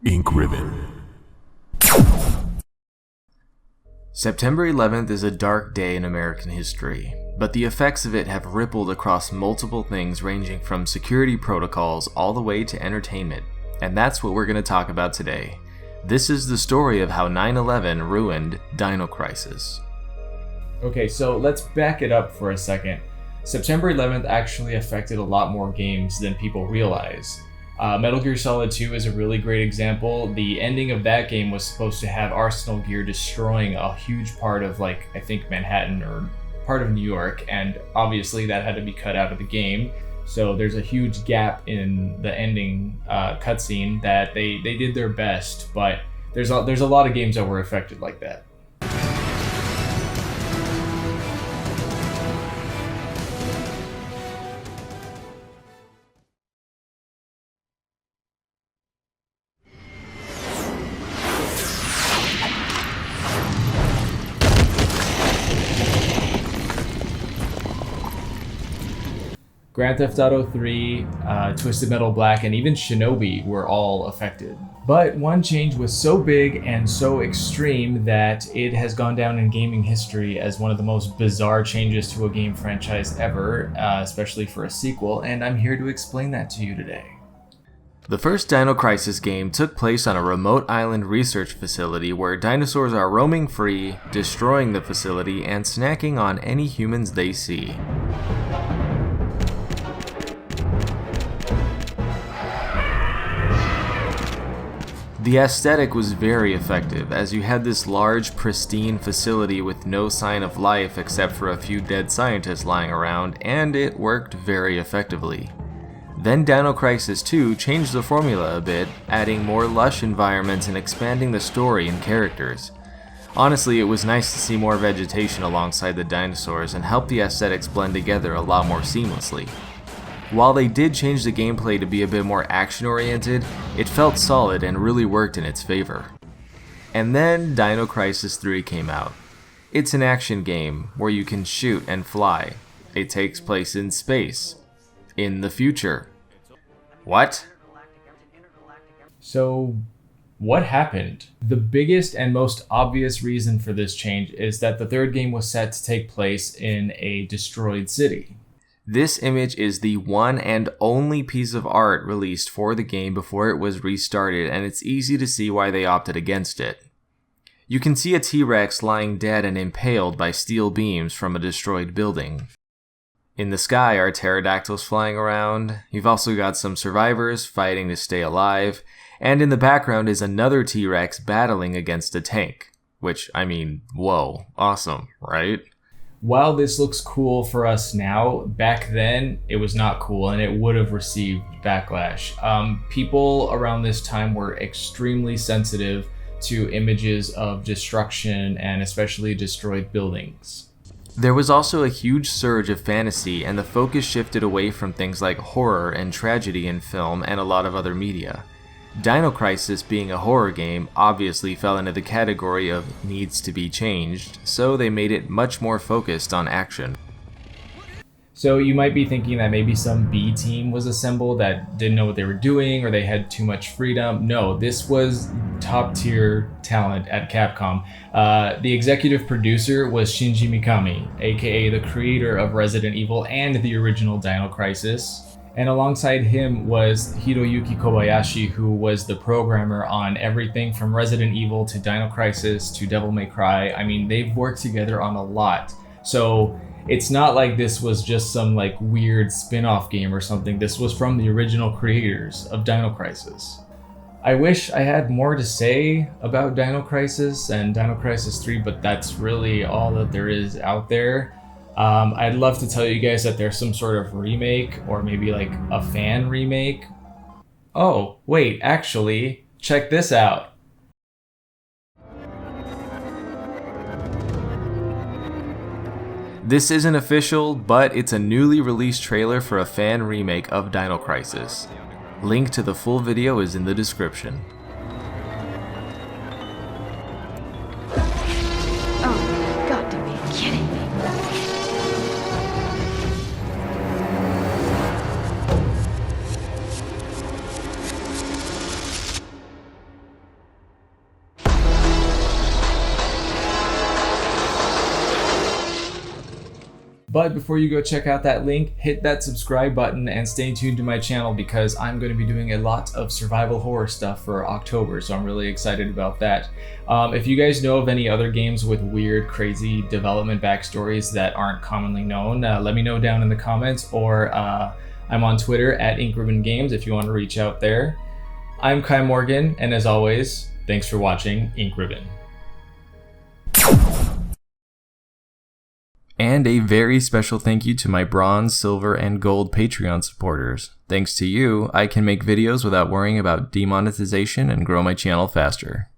Ink Ribbon. September 11th is a dark day in American history, but the effects of it have rippled across multiple things ranging from security protocols all the way to entertainment, and that's what we're going to talk about today. This is the story of how 9/11 ruined Dino Crisis. Okay, so let's back it up for a second. September 11th actually affected a lot more games than people realize. Metal Gear Solid 2 is a really great example. The ending of that game was supposed to have Arsenal Gear destroying a huge part of, I think Manhattan or part of New York, and obviously that had to be cut out of the game. So there's a huge gap in the ending cutscene that they did their best, but there's a lot of games that were affected like that. Grand Theft Auto 3, Twisted Metal Black, and even Shinobi were all affected. But one change was so big and so extreme that it has gone down in gaming history as one of the most bizarre changes to a game franchise ever, especially for a sequel, and I'm here to explain that to you today. The first Dino Crisis game took place on a remote island research facility where dinosaurs are roaming free, destroying the facility, and snacking on any humans they see. The aesthetic was very effective, as you had this large, pristine facility with no sign of life except for a few dead scientists lying around, and it worked very effectively. Then Dino Crisis 2 changed the formula a bit, adding more lush environments and expanding the story and characters. Honestly, it was nice to see more vegetation alongside the dinosaurs and help the aesthetics blend together a lot more seamlessly. While they did change the gameplay to be a bit more action-oriented, it felt solid and really worked in its favor. And then Dino Crisis 3 came out. It's an action game where you can shoot and fly. It takes place in space. In the future. What? So, what happened? The biggest and most obvious reason for this change is that the third game was set to take place in a destroyed city. This image is the one and only piece of art released for the game before it was restarted, and it's easy to see why they opted against it. You can see a T-Rex lying dead and impaled by steel beams from a destroyed building. In the sky are pterodactyls flying around. You've also got some survivors fighting to stay alive, and in the background is another T-Rex battling against a tank. Which, whoa, awesome, right? While this looks cool for us now, back then it was not cool and it would have received backlash. People around this time were extremely sensitive to images of destruction and especially destroyed buildings. There was also a huge surge of fantasy, and the focus shifted away from things like horror and tragedy in film and a lot of other media. Dino Crisis, being a horror game, obviously fell into the category of needs to be changed, so they made it much more focused on action. So you might be thinking that maybe some B team was assembled that didn't know what they were doing or they had too much freedom. No, this was top tier talent at Capcom. The executive producer was Shinji Mikami, aka the creator of Resident Evil and the original Dino Crisis. And alongside him was Hiroyuki Kobayashi, who was the programmer on everything from Resident Evil to Dino Crisis to Devil May Cry. They've worked together on a lot. So it's not like this was just some weird spin-off game or something. This was from the original creators of Dino Crisis. I wish I had more to say about Dino Crisis and Dino Crisis 3, but that's really all that there is out there. I'd love to tell you guys that there's some sort of remake or maybe a fan remake. Oh, wait, actually, check this out. This isn't official, but it's a newly released trailer for a fan remake of Dino Crisis. Link to the full video is in the description. Oh, you've got to be kidding me. But before you go check out that link, hit that subscribe button and stay tuned to my channel because I'm going to be doing a lot of survival horror stuff for October, so I'm really excited about that. If you guys know of any other games with weird, crazy development backstories that aren't commonly known, let me know down in the comments, or I'm on Twitter at InkRibbonGames if you want to reach out there. I'm Kai Morgan, and as always, thanks for watching Ink Ribbon. And a very special thank you to my bronze, silver, and gold Patreon supporters. Thanks to you, I can make videos without worrying about demonetization and grow my channel faster.